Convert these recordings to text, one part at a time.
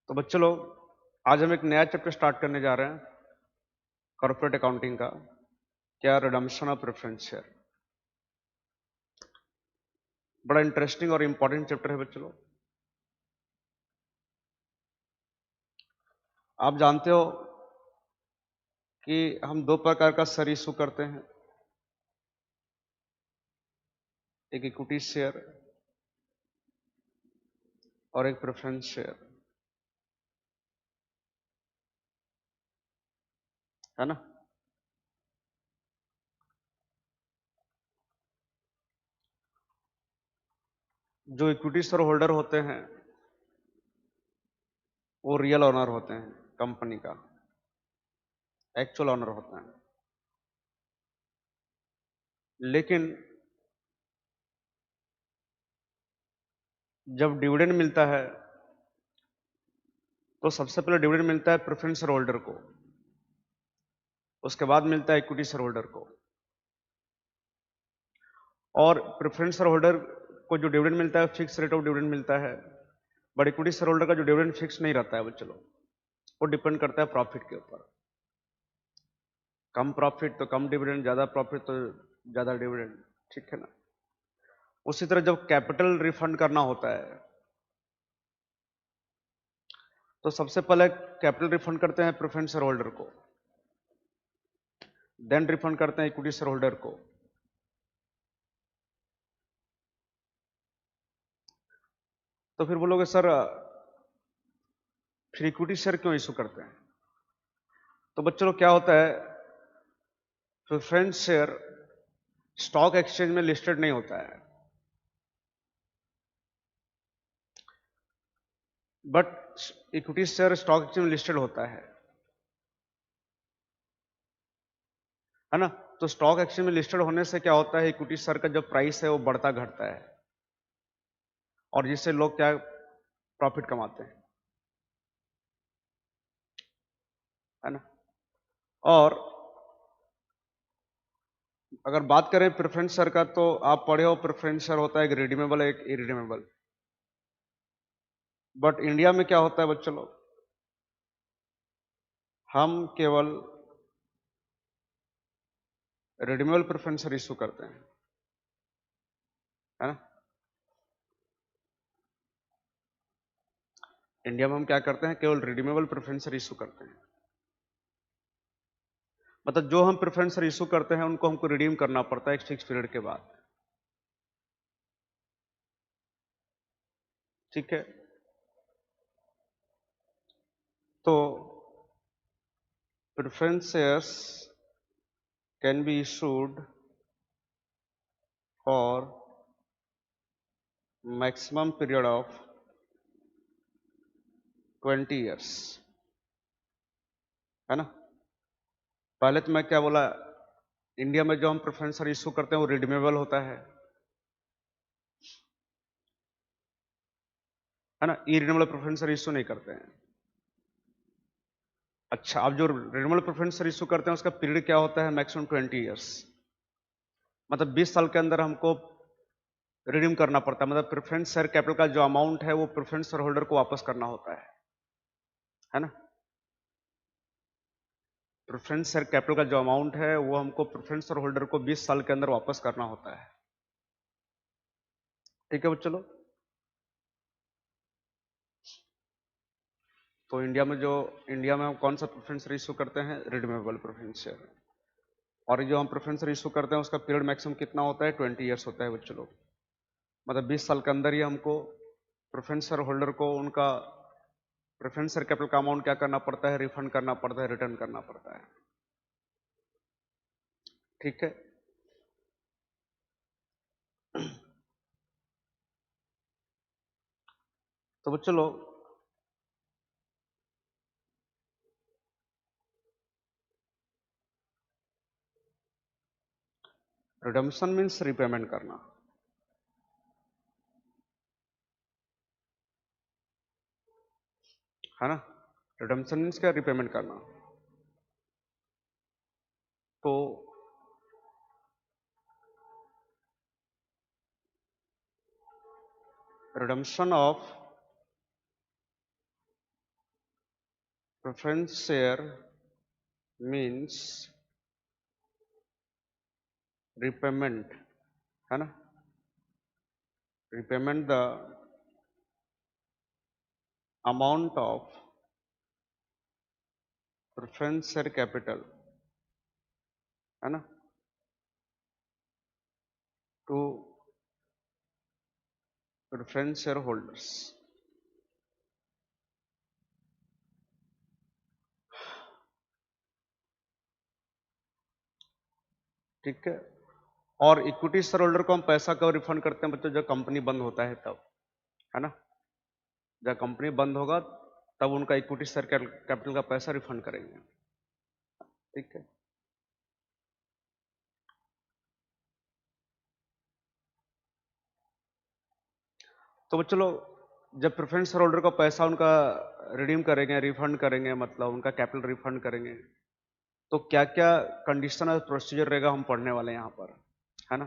तो बच्चों लोग आज हम एक नया चैप्टर स्टार्ट करने जा रहे हैं कॉर्पोरेट अकाउंटिंग का। क्या रिडम्पशन ऑफ प्रेफरेंस शेयर। बड़ा इंटरेस्टिंग और इंपॉर्टेंट चैप्टर है बच्चों लोग। आप जानते हो कि हम दो प्रकार का शेयर इशू करते हैं, एक इक्विटी शेयर और एक प्रेफरेंस शेयर, है ना। जो इक्विटी शेयर होल्डर होते हैं वो रियल ओनर होते हैं, कंपनी का एक्चुअल ओनर होता है। लेकिन जब डिविडेंड मिलता है तो सबसे पहले डिविडेंड मिलता है प्रेफरेंस शेयर होल्डर को, उसके बाद मिलता है इक्विटी शेयर होल्डर को। और प्रेफरेंस शेयर होल्डर को जो डिविडेंड मिलता है फिक्स रेट ऑफ डिविडेंड मिलता है, बट इक्विटी शेयर होल्डर का जो डिविडेंड फिक्स नहीं रहता है बच्चों लोग, वो डिपेंड करता है प्रॉफिट के ऊपर। कम प्रॉफिट तो कम डिविडेंड, ज्यादा प्रॉफिट तो ज्यादा डिविडेंड, ठीक है ना। उसी तरह जब कैपिटल रिफंड करना होता है तो सबसे पहले कैपिटल रिफंड करते हैं प्रेफरेंस शेयर होल्डर को, देन रिफंड करते हैं इक्विटी शेयर होल्डर को। तो फिर बोलोगे सर फिर इक्विटी शेयर क्यों इशू करते हैं। तो बच्चों लोग क्या होता है, प्रेफरेंस शेयर स्टॉक एक्सचेंज में लिस्टेड नहीं होता है, but equity share stock exchange में लिस्टेड होता है ना। तो स्टॉक एक्सचेंज में लिस्टेड होने से क्या होता है, इक्विटी शेयर का जो प्राइस है वो बढ़ता घटता है और जिससे लोग क्या प्रॉफिट कमाते हैं, है ना। और अगर बात करें प्रेफरेंस शेयर का तो आप पढ़े हो प्रेफरेंस शेयर होता है एक रिडीमेबल एक इरिडीमेबल। बट इंडिया में क्या होता है बच्चों लोग, हम केवल रिडीमेबल प्रेफरेंस शेयर इशू करते हैं, है ना। इंडिया में हम क्या करते हैं, केवल रिडीमेबल प्रेफरेंस शेयर इशू करते हैं। मतलब जो हम प्रेफरेंस शेयर इशू करते हैं उनको हमको रिडीम करना पड़ता है एक फिक्स पीरियड के बाद, ठीक है। तो preference shares can be issued for maximum period of 20 years, है ना। पहले तो मैं क्या बोला, इंडिया में जो हम प्रेफरेंस शेयर इशू करते हैं वो रिडीमेबल होता है ना। इरिडीमेबल प्रेफरेंस शेयर इशू नहीं करते हैं। अच्छा, अब जो रिडीमेबल प्रेफरेंस शेयर इशू करते हैं उसका पीरियड क्या होता है, मैक्सिमम 20 ईयर्स। मतलब 20 साल के अंदर हमको रिडीम करना पड़ता है। मतलब प्रेफरेंस शेयर कैपिटल का जो अमाउंट है वो प्रेफरेंस शेयर होल्डर को वापस करना होता है ना। प्रेफरेंस शेयर कैपिटल का जो अमाउंट है वो हमको प्रेफरेंस शेयर होल्डर को 20 साल के अंदर वापस करना होता है, ठीक है बच्चों लोग। तो इंडिया में हम कौन सा प्रेफरेंस शेयर इशू करते हैं, रिडीमेबल प्रेफरेंस शेयर। और जो हम प्रेफरेंस शेयर इशू करते हैं उसका पीरियड मैक्सिमम कितना होता है, 20 ईयर्स होता है बच्चों लोग। मतलब 20 साल के अंदर ही हमको प्रेफरेंस शेयर होल्डर को उनका प्रेफरेंस शेयर कैपिटल का अमाउंट क्या करना पड़ता है, रिफंड करना पड़ता है, रिटर्न करना पड़ता है, ठीक है। तो बच्चों लोग रिडम्पशन मीन्स रिपेमेंट करना, है ना। रिडम्पशन मीन्स क्या, रिपेमेंट करना। तो redemption of preference share means repayment, है ना, repayment the amount of preference share capital, है ना, टू प्रेफरेंस शेयर होल्डर्स। ठीक है। और इक्विटी शेयर होल्डर को हम पैसा कब रिफंड करते हैं बच्चों? जब कंपनी बंद होता है तब, है ना, जब कंपनी बंद होगा तब उनका इक्विटी शेयर कैपिटल का पैसा रिफंड करेंगे। ठीक है। तो चलो, जब प्रेफरेंस शेयर होल्डर का पैसा उनका रिडीम करेंगे, रिफंड करेंगे, मतलब उनका कैपिटल रिफंड करेंगे, तो क्या क्या कंडीशन और प्रोसीजर रहेगा हम पढ़ने वाले हैं यहाँ पर, है ना।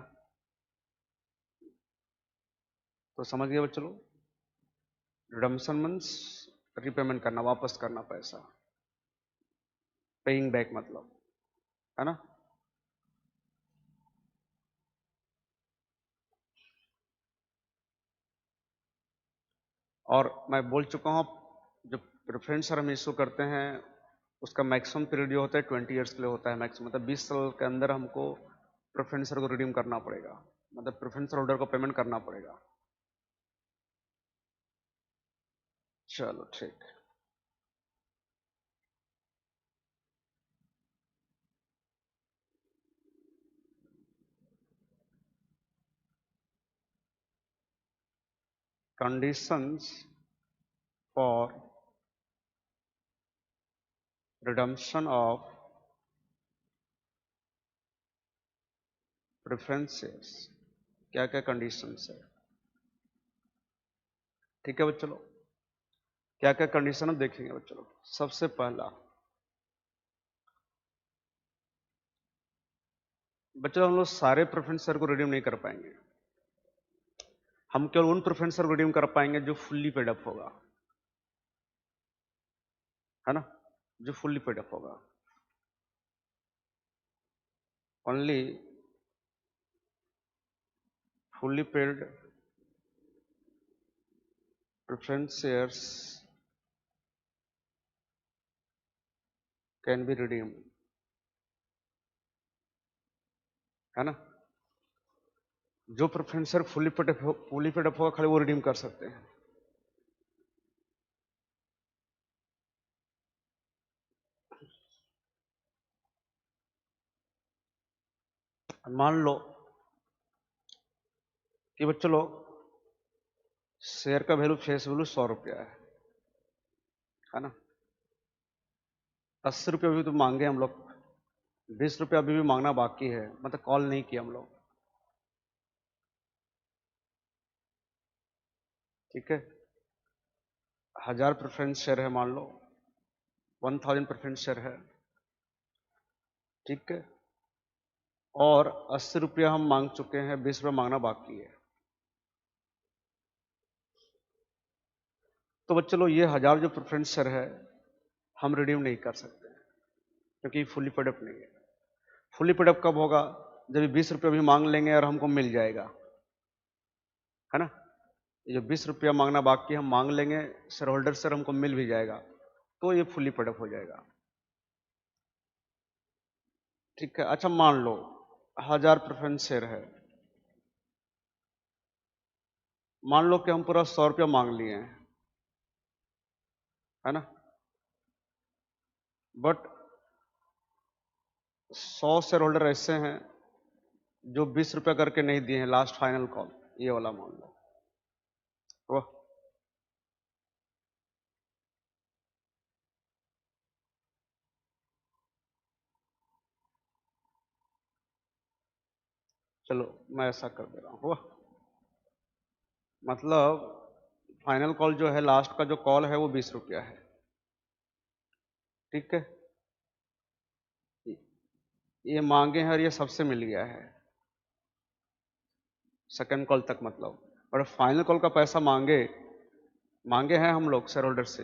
तो समझ गए बच्चों? रिडम्पशन मीन्स रिपेमेंट करना, वापस करना पैसा, पेइंग बैक मतलब, है ना। और मैं बोल चुका हूँ, जो प्रेफरेंस शेयर हम इशू करते हैं उसका मैक्सिमम पीरियड जो होता है 20 ईयर्स के लिए होता है मैक्सिमम, मतलब 20 साल के अंदर हमको प्रेफरेंस शेयर को रिडीम करना पड़ेगा, मतलब प्रेफरेंस शेयर होल्डर को पेमेंट करना पड़ेगा। चलो ठीक। Conditions for redemption of preference shares, क्या क्या कंडीशंस है? ठीक है बच्चों, क्या क्या कंडीशन हम देखेंगे बच्चों। सबसे पहला बच्चों, हम लोग सारे प्रेफरेंस शेयर को रिडीम नहीं कर पाएंगे, हम केवल उन प्रेफरेंस शेयर को रिडीम कर पाएंगे जो फुल्ली पेड अप होगा, है ना, जो फुल्ली पेड अप होगा। Only fully paid preference shares can be redeemed, है ना, जो preference share fully paid up होगा खाली वो रिडीम कर सकते हैं। मान लो कि बच्चों लोग शेयर का वैल्यू फेस वैल्यू 100 रुपया है ना, 80 रुपया अभी तो मांगे हम लोग, 20 रुपया अभी भी मांगना बाकी है, मतलब कॉल नहीं किया हम लोग। ठीक है, 1000 प्रेफरेंस शेयर है मान लो, 1000 प्रेफरेंस शेयर है, ठीक है, और 80 रुपया हम मांग चुके हैं, 20 रुपया मांगना बाकी है। तो बच्चों लोग ये 1000 जो प्रेफरेंस शेयर है हम रिडीम नहीं कर सकते क्योंकि फुली पेड अप नहीं है। फुली पेड अप कब होगा? जब 20 रुपया भी मांग लेंगे और हमको मिल जाएगा, है ना, ये जो 20 रुपया मांगना बाकी हम मांग लेंगे, शेयर होल्डर से हमको मिल भी जाएगा, तो ये फुली पेड अप हो जाएगा। ठीक है। अच्छा मान लो 1000 प्रेफरेंस शेयर है, मान लो कि हम पूरा 100 रुपया मांग लिए हैं, है ना, बट 100 शेयर होल्डर ऐसे हैं जो 20 रुपया करके नहीं दिए हैं, लास्ट फाइनल कॉल, ये वाला मान लो, वाह, चलो मैं ऐसा कर दे रहा हूं, वाह, मतलब फाइनल कॉल जो है, लास्ट का जो कॉल है वो 20 रुपया है। ठीक है, ये मांगे हैं और ये सबसे मिल गया है सेकंड कॉल तक, मतलब और फाइनल कॉल का पैसा मांगे हैं हम लोग शेयर होल्डर से,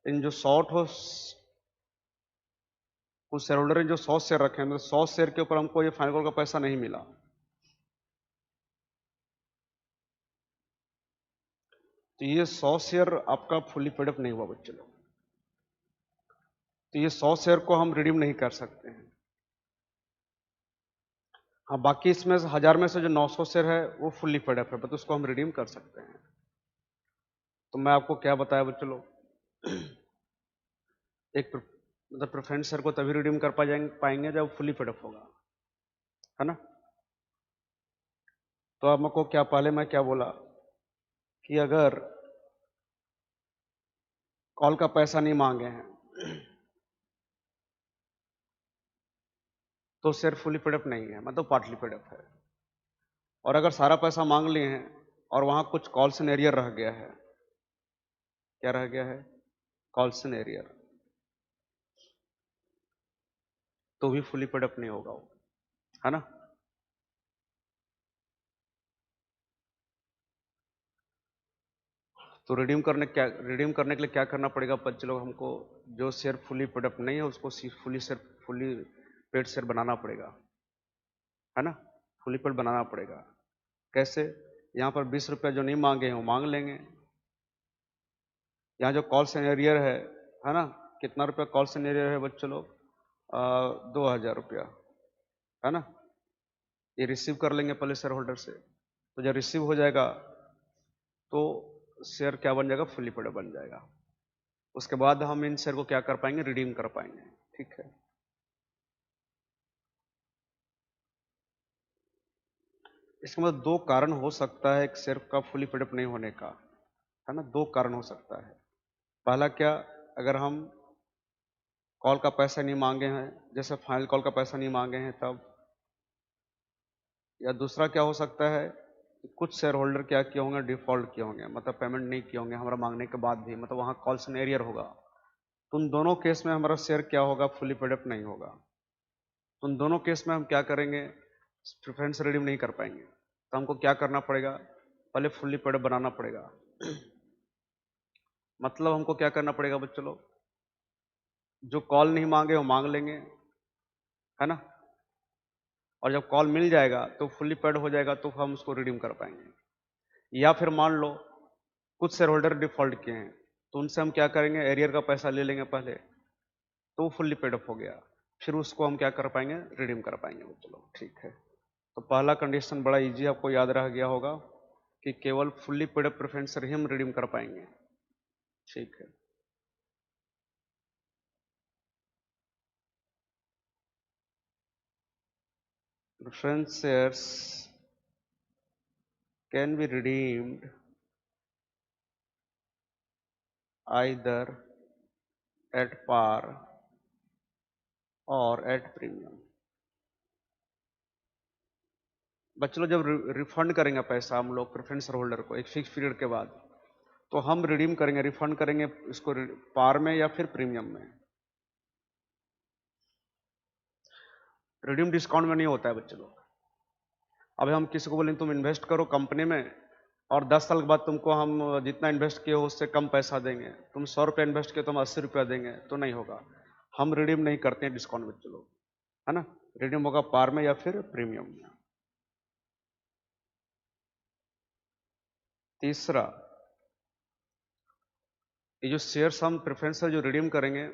इन जो शॉर्ट हो कुछ शेयर होल्डर ने जो 100 शेयर रखे हैं, मतलब 100 शेयर के ऊपर हमको ये फाइनल कॉल का पैसा नहीं मिला, तो ये 100 शेयर आपका फुली पेड अप नहीं हुआ बच्चे लोग। तो ये 100 शेयर को हम रिडीम नहीं कर सकते हैं। हाँ, बाकी इसमें 1000 में से जो 900 शेयर है वो फुल्ली पेड अप है, तो उसको हम रिडीम कर सकते हैं। तो मैं आपको क्या बताया बच्चे लोग, एक मतलब प्रेफरेंस शेयर को तभी रिडीम कर पाएंगे जब फुली पेड अप होगा, है ना। तो आपको क्या, पहले मैं क्या बोला कि अगर कॉल का पैसा नहीं मांगे हैं तो शेयर फुली पेड अप नहीं है, मतलब पार्टली पेड अप है। और अगर सारा पैसा मांग लिए हैं और वहां कुछ कॉल्स इन एरियर रह गया है, क्या रह गया है, कॉल्स इन एरियर, तो भी फुली पेड अप नहीं होगा वो, है ना। तो रिडीम करने के लिए क्या करना पड़ेगा बच्चे लोग, हमको जो शेयर फुली पेड अप नहीं है उसको फुली पेड शेयर बनाना पड़ेगा, है ना। फुली पेड बनाना पड़ेगा। कैसे, यहाँ पर 20 रुपया जो नहीं मांगे हैं वो मांग लेंगे। यहाँ जो कॉल एरियर है ना, कितना रुपया कॉल एरियर है बच्चे लोग, 2000 रुपया, है ना। ये रिसीव कर लेंगे पहले शेयर होल्डर से, तो जब रिसीव हो जाएगा तो शेयर क्या बन जाएगा, फुली पेड बन जाएगा। उसके बाद हम इन शेयर को क्या कर पाएंगे, रिडीम कर पाएंगे, ठीक है। इसका मतलब दो कारण हो सकता है एक शेयर का फुली पेड अप नहीं होने का, है ना। दो कारण हो सकता है। पहला क्या, अगर हम कॉल का पैसा नहीं मांगे हैं, जैसे फाइनल कॉल का पैसा नहीं मांगे हैं तब, या दूसरा क्या हो सकता है, कुछ शेयर होल्डर क्या किए होंगे, डिफॉल्ट किए होंगे, मतलब पेमेंट नहीं किए होंगे हमारा मांगने के बाद भी, मतलब वहाँ कॉल्स इन एरियर होगा। तो उन दोनों केस में हमारा शेयर क्या होगा, फुली पेड अप नहीं होगा। तो उन दोनों केस में हम क्या करेंगे, प्रेफरेंस रिडीम नहीं कर पाएंगे। तो हमको क्या करना पड़ेगा, पहले फुली पेड अप बनाना पड़ेगा। मतलब हमको क्या करना पड़ेगा बच्चों लोग, जो कॉल नहीं मांगे वो मांग लेंगे, है ना। और जब कॉल मिल जाएगा तो फुली पेड हो जाएगा तो हम उसको रिडीम कर पाएंगे। या फिर मान लो कुछ शेयर होल्डर डिफॉल्ट किए हैं, तो उनसे हम क्या करेंगे, एरियर का पैसा ले लेंगे पहले, तो वो फुल्ली पेड अप हो गया, फिर उसको हम क्या कर पाएंगे, रिडीम कर पाएंगे बच्चों लोग, ठीक है। तो पहला कंडीशन बड़ा इजी आपको याद रह गया होगा कि केवल फुल्ली पेड अप प्रेफरेंस ही हम रिडीम कर पाएंगे, ठीक है। Preference shares can be redeemed either at par or at premium। बच्चों लोग जब रिफंड करेंगे पैसा हम लोग प्रेफरेंस होल्डर को एक फिक्स पीरियड के बाद, तो हम रिडीम करेंगे, रिफंड करेंगे इसको पार में या फिर प्रीमियम में। रिडीम डिस्काउंट में नहीं होता है बच्चे लोग। अब हम किसी को बोलें तुम इन्वेस्ट करो कंपनी में और 10 साल के बाद तुमको हम जितना इन्वेस्ट किए हो उससे कम पैसा देंगे, तुम 100 रुपया इन्वेस्ट किए तो हम 80 रुपया देंगे, तो नहीं होगा। हम रिडीम नहीं करते हैं डिस्काउंट बच्चे लोग, है ना। रिडीम होगा पार में या फिर प्रीमियम में। तीसरा, ये जो शेयर्स हम प्रेफरेंस जो रिडीम करेंगे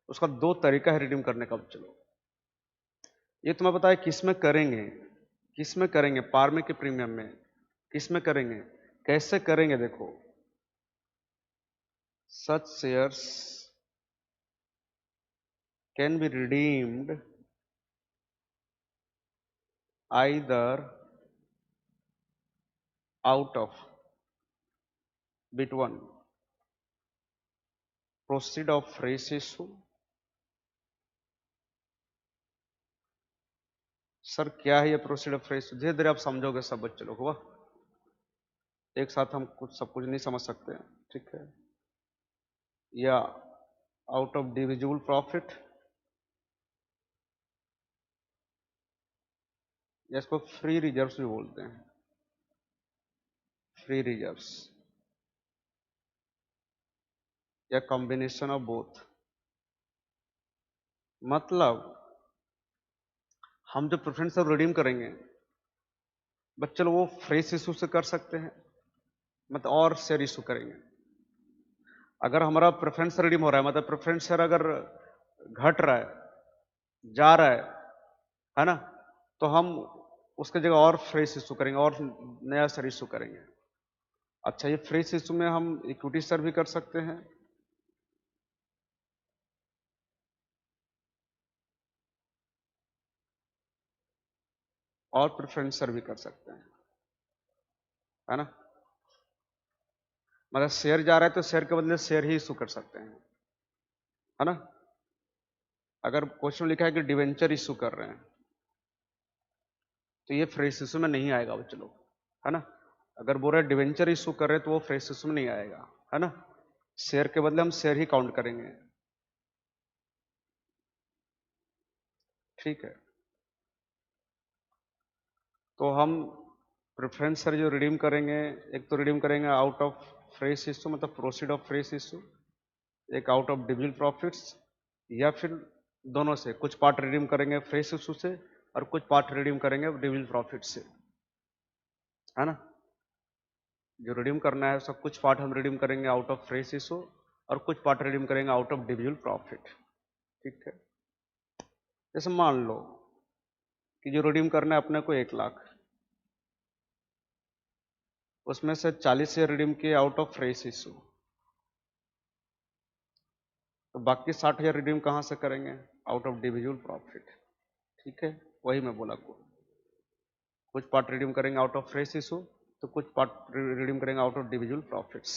उसका दो तरीका है रिडीम करने का बच्चे लोग। ये तुम्हें पता है किस में करेंगे, किस में करेंगे, पार में कि प्रीमियम में, किस में करेंगे, कैसे करेंगे, देखो। Such shares can be redeemed either out of bit 1 proceed of fresh issue। Sir क्या है ये प्रोसीड ऑफ फ्रेश, धीरे धीरे आप समझोगे सब बच्चे लोग, हुआ एक साथ हम कुछ सब कुछ नहीं समझ सकते हैं, ठीक है। या आउट ऑफ डिविजिबल प्रॉफिट, या इसको फ्री रिजर्व्स भी बोलते हैं, फ्री रिजर्व्स, या कॉम्बिनेशन ऑफ बोथ। मतलब हम जो प्रेफरेंस रिडीम करेंगे बच्चे लोग वो फ्रेश इशू से कर सकते हैं, मतलब और शेयर इशू करेंगे। अगर हमारा प्रेफरेंस रिडीम हो रहा है, मतलब प्रेफरेंस शेयर अगर घट रहा है, जा रहा है ना, तो हम उसके जगह और फ्रेश इशू करेंगे और नया शेयर इशू करेंगे। अच्छा, ये फ्रेश इशू में हम इक्विटी शेयर भी कर सकते हैं, और प्रेफरेंस शेयर भी कर सकते हैं, है ना। मतलब शेयर जा रहा है तो शेयर के बदले शेयर ही इशू कर सकते हैं, है ना। अगर क्वेश्चन लिखा है कि डिवेंचर इशू कर रहे हैं तो ये फ्रेश इशू में नहीं आएगा बच्चों लोग, है ना। अगर बोल रहे डिवेंचर इशू कर रहे हैं तो वो फ्रेश इशू में नहीं आएगा, है ना। शेयर के बदले हम शेयर ही काउंट करेंगे, ठीक है। तो हम प्रेफरेंस शेयर जो रिडीम करेंगे, एक तो रिडीम करेंगे आउट ऑफ फ्रेश इशू, मतलब प्रोसीड ऑफ फ्रेश इशू, एक आउट ऑफ डिविजिबल प्रॉफिट्स, या फिर दोनों से कुछ पार्ट रिडीम करेंगे फ्रेश इशू से और कुछ पार्ट रिडीम करेंगे डिविजिबल प्रॉफिट से, है ना। जो रिडीम करना है उसका कुछ पार्ट हम रिडीम करेंगे आउट ऑफ फ्रेश इशू और कुछ पार्ट रिडीम करेंगे आउट ऑफ डिविजिबल प्रॉफिट, ठीक है। जैसे मान लो कि जो रिडीम करना है अपने को 1 लाख, उसमें से 40 शेयर रिडीम किए आउट ऑफ फ्रेश इशू, तो बाकी 60,000 रिडीम कहाँ से करेंगे? आउट ऑफ डिविजिबल प्रॉफिट, ठीक है। वही मैं बोला, कुछ पार्ट रिडीम करेंगे आउट ऑफ फ्रेश इशू तो कुछ पार्ट रिडीम करेंगे आउट ऑफ डिविजिबल प्रॉफिट्स।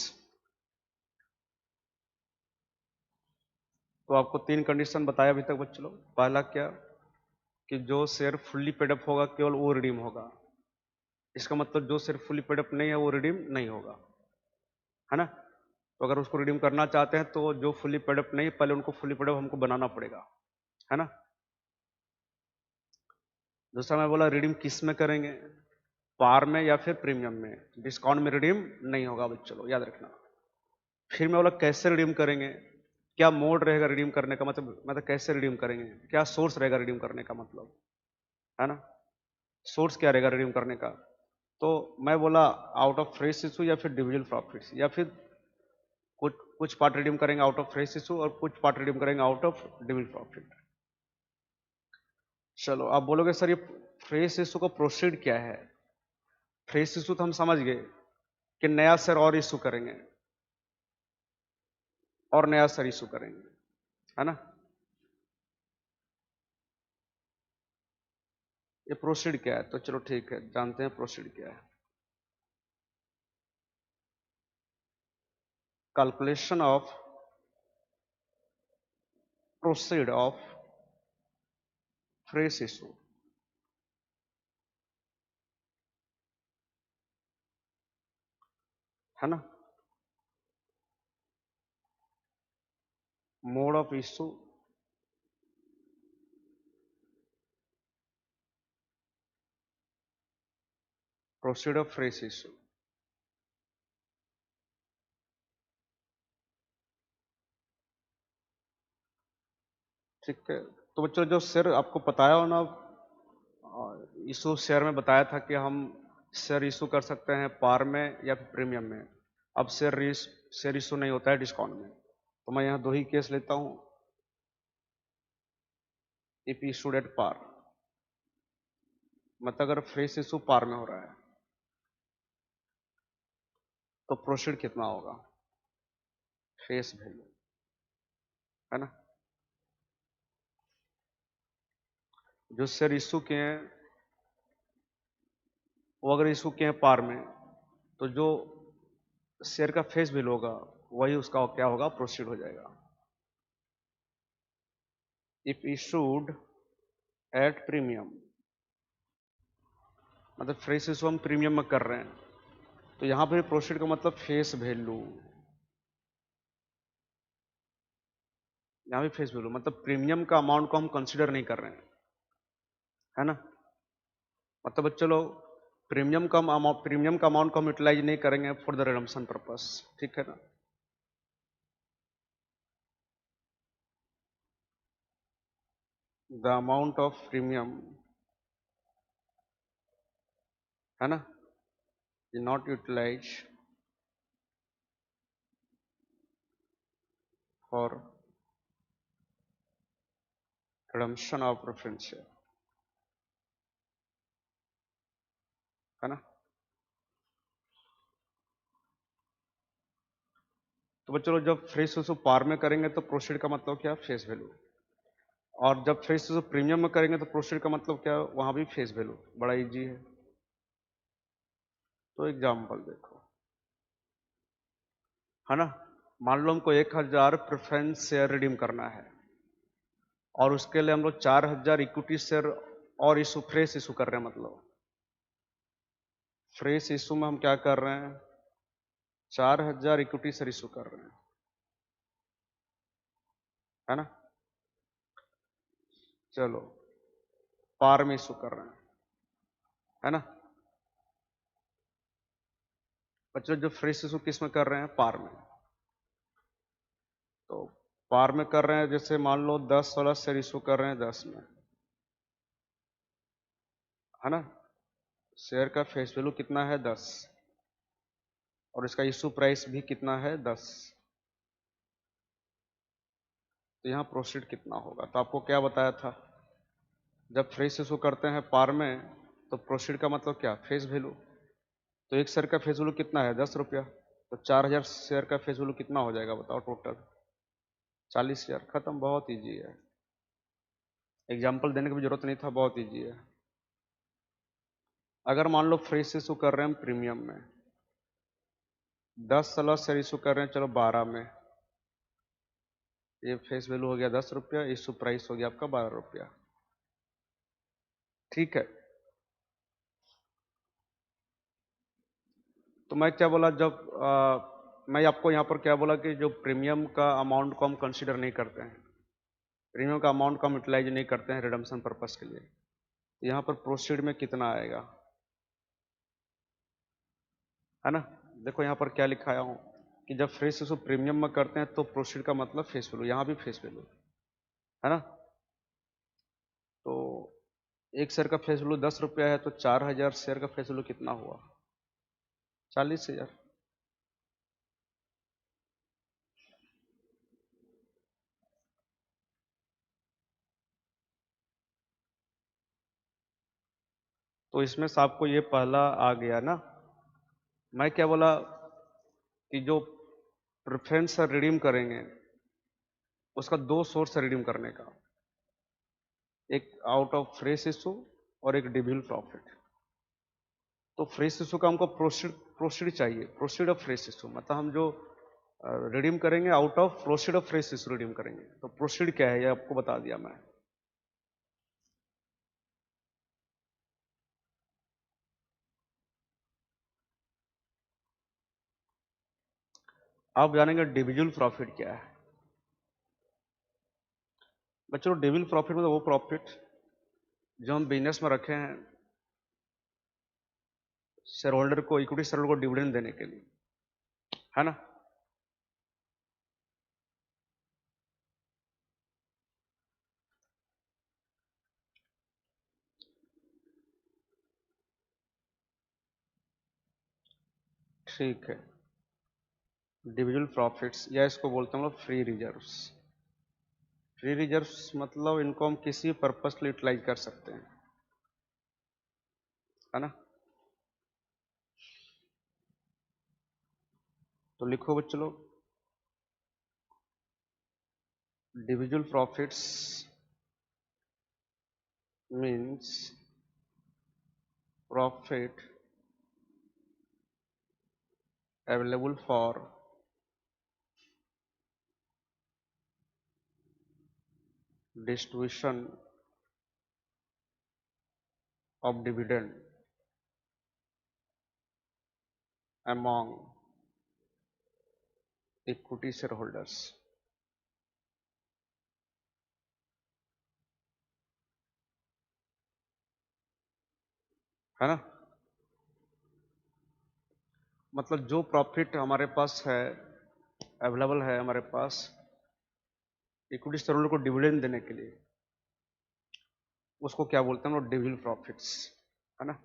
तो आपको 3 कंडीशन बताया अभी तक बच्चों लोग। पहला क्या कि जो शेयर फुल्ली पेडअप होगा केवल वो रिडीम होगा, इसका मतलब जो शेयर फुल्ली पेडअप नहीं है वो रिडीम नहीं होगा, है ना। तो अगर उसको रिडीम करना चाहते हैं तो जो फुल्ली पेडअप नहीं, पहले उनको फुल्ली पेडअप हमको बनाना पड़ेगा, है ना। दूसरा मैं बोला रिडीम किस में करेंगे, पार में या फिर प्रीमियम में, डिस्काउंट में रिडीम नहीं होगा बच्चों लोग, याद रखना। फिर मैं बोला कैसे रिडीम करेंगे, क्या मोड रहेगा रिडीम करने का, मतलब कैसे रिडीम करेंगे, क्या सोर्स रहेगा रिडीम करने का, मतलब, है ना। सोर्स क्या रहेगा रिडीम करने का, तो मैं बोला आउट ऑफ फ्रेश इशू या फिर डिविजिबल प्रॉफिट्स, या फिर कुछ कुछ पार्ट रिडीम करेंगे आउट ऑफ फ्रेश इशू और कुछ पार्ट रिडीम करेंगे आउट ऑफ डिविजिबल प्रॉफिट। चलो आप बोलोगे सर ये फ्रेश इशू का प्रोसीड क्या है। फ्रेश इशू तो हम समझ गए कि नया शेयर और इशू करेंगे और नया शेयर इशू करेंगे, है ना। ये प्रोसीड क्या है, तो चलो ठीक है, जानते हैं प्रोसीड क्या है। Calculation of proceed of fresh issue, है ना। Mode of issue, proceed of fresh issue. ठीक है, तो बच्चों जो शेयर आपको बताया हो ना, इशू शेयर में बताया था कि हम शेयर इशू कर सकते हैं पार में या फिर प्रीमियम में। अब शेयर इशू नहीं होता है डिस्काउंट में, तो मैं यहाँ 2 ही केस लेता हूँ। इफ इशूड एट पार, मतलब अगर फ्रेश इशू पार में हो रहा है तो प्रोसीड कितना होगा, फेस वैल्यू, है ना। जो शेयर इशू किए हैं वो अगर इशू किए हैं पार में, तो जो शेयर का फेस वैल्यू होगा वही उसका क्या होगा, प्रोसीड हो जाएगा। इफ इशूड एट प्रीमियम, मतलब फ्रेश इशू हम प्रीमियम में कर रहे हैं, तो यहां पर प्रोसीड का मतलब फेस वैल्यू, यहां भी फेस वैल्यू मतलब प्रीमियम का अमाउंट को हम कंसीडर नहीं कर रहे हैं, है ना। मतलब चलो प्रीमियम का अमाउंट को हम यूटिलाइज नहीं करेंगे फॉर द रिडम्पशन पर्पस, ठीक है ना। द अमाउंट ऑफ प्रीमियम, है ना, is not utilize for redemption of preference share, है ना। तो चलो, जब फ्रेश इशू पार में करेंगे तो प्रोसीड का मतलब क्या, फेस वैल्यू, और जब फ्रेश इशू प्रीमियम में करेंगे तो प्रोसीड का मतलब क्या, वहां भी फेस वैल्यू। बड़ा इजी है। तो एग्जाम्पल देखो, है ना। मान लो हमको 1000 प्रेफरेंस शेयर रिडीम करना है, और उसके लिए हम लोग 4000 इक्विटी शेयर और इशू, फ्रेश इशू कर रहे हैं। मतलब फ्रेश इशू में हम क्या कर रहे हैं, 4000 इक्विटी शेयर इशू कर रहे हैं, है ना। चलो, पार में इशू कर रहे हैं, है ना। बच्चों, जो फ्रेश इशू किस में कर रहे हैं, पार में। तो पार में कर रहे हैं, जैसे मान लो 10 वाला शेयर इशू कर रहे हैं 10 में, है ना। शेयर का फेस वैल्यू कितना है, 10, और इसका इशू प्राइस भी कितना है, 10। तो यहाँ प्रोसीड कितना होगा, तो आपको क्या बताया था, जब फ्रेश इशू करते हैं पार में, तो प्रोसीड का मतलब क्या, फेस वैल्यू। तो एक शेयर का फेस वैल्यू कितना है, 10 रुपया। तो 4000 शेयर का फेस वैल्यू कितना हो जाएगा, बताओ टोटल, 40,000। खत्म, बहुत ईजी है। एग्जाम्पल देने की भी जरूरत नहीं था, बहुत ईजी है। अगर मान लो फ्रेश इशू कर रहे हैं प्रीमियम में, 10 साल शेयर इशू कर रहे हैं, चलो 12 में, ये फेस वैल्यू हो गया 10 रुपया, इशू प्राइस हो गया आपका 12 रुपया। ठीक है। तो मैं क्या बोला, जब मैं आपको यहाँ पर क्या बोला कि जो प्रीमियम का अमाउंट को हम कंसीडर नहीं करते हैं, प्रीमियम का अमाउंट को हम यूटिलाइज नहीं करते हैं रिडम्पशन पर्पस के लिए। यहाँ पर प्रोसीड में कितना आएगा, है ना। देखो यहाँ पर क्या लिखाया हूँ कि जब फ्रेश इशू प्रीमियम में करते हैं तो प्रोसीड का मतलब फेस वैल्यू, यहाँ भी फेस वैल्यू, है ना। तो एक शेयर का फेस वैल्यू 10 रुपया है, तो 4000 शेयर का फेस वैल्यू कितना हुआ, 40,000। तो इसमें से आपको ये पहला आ गया ना। मैं क्या बोला कि जो प्रेफरेंस रिडीम करेंगे, उसका दो सोर्स है रिडीम करने का, एक आउट ऑफ फ्रेश इशू और एक डिविल प्रॉफिट। तो फ्रेश इशू का हमको प्रोसीड प्रोसीड चाहिए, प्रोसीड ऑफ फ्रेश इशू, मतलब हम जो रिडीम करेंगे out of proceed of fresh issue redeem करेंगे। तो प्रोसीड क्या है, ये आपको बता दिया मैं। आप जानेंगे डिविजुअल प्रॉफिट क्या है। बच्चों, डिविल प्रॉफिट मतलब वो प्रॉफिट जो हम बिजनेस में रखे हैं शेयर होल्डर को, इक्विटी शेयर होल्डर को डिविडेंड देने के लिए, है ना। ठीक है, डिविजुअल प्रॉफिट्स, या इसको बोलते हैं हम लोग फ्री रिजर्व्स। फ्री रिजर्व्स मतलब इनको हम किसी पर्पस के लिए यूटिलाइज कर सकते हैं, है ना। तो लिखो बच्चों लोग, divisible profits means profit available for distribution of dividend among equity shareholders, है ना। मतलब जो प्रॉफिट हमारे पास है, अवेलेबल है हमारे पास इक्विटी शेयर होल्डर को डिविडेंड देने के लिए, उसको क्या बोलते हैं, वो डिविजिबल प्रॉफिट्स, है ना।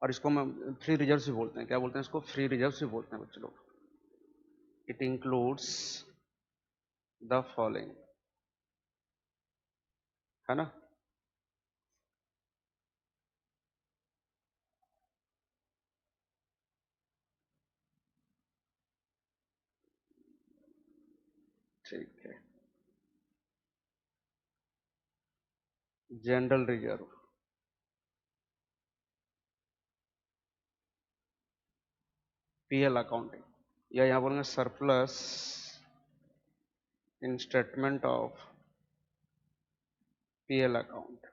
और इसको हम फ्री रिजर्व भी बोलते हैं, क्या बोलते हैं इसको, फ्री रिजर्व भी बोलते हैं बच्चों लोग। इट इंक्लूड्स द फॉलोइंग, है ना। ठीक है, जनरल रिजर्व, पीएल अकाउंटिंग, या यहाँ बोलेंगे surplus in statement of PL account,